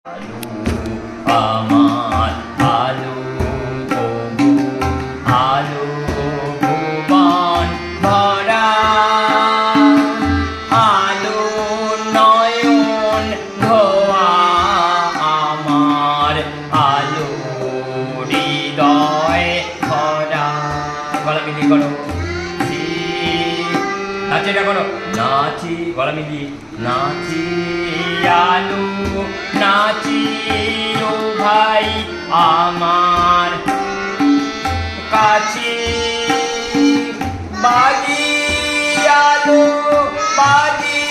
আলু আমার আলু তবু আলু ভুবন ভরা আলু নয়ন ধোয়া আমার আলু হৃদয় ভরা গলা মিলিয়ে করো নাচি এটা করো নাচি গলা মিলিয়ে নাচি আলু নাচি ও ভাই আমার কাছে বাজি আলু বাজি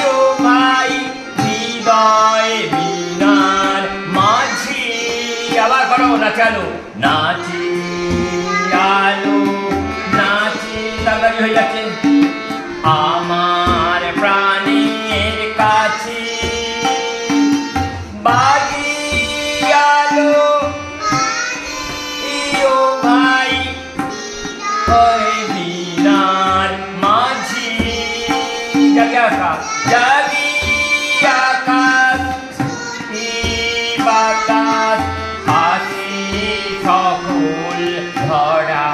ও ভাই হৃদয় বিনার মাঝি আবার করো নাচি আলু নাচি আলু নাচি তাড়াতাড়ি হয়ে যাচ্ছে আমার প্রাণের কাছে বাজি আলো ইও ভাই ওই বিনার মাঝি জাগি আকাশ বাতাস হাসি সকল ধরা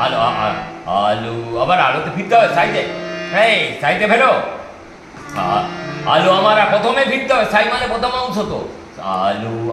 আলো আলু আবার আলোতে ফিরতে হবে সাইডে এই সাইডে ফেরো আলু আমার প্রথমে ফিরতে হবে সাই মানে প্রথম অংশ তো আলু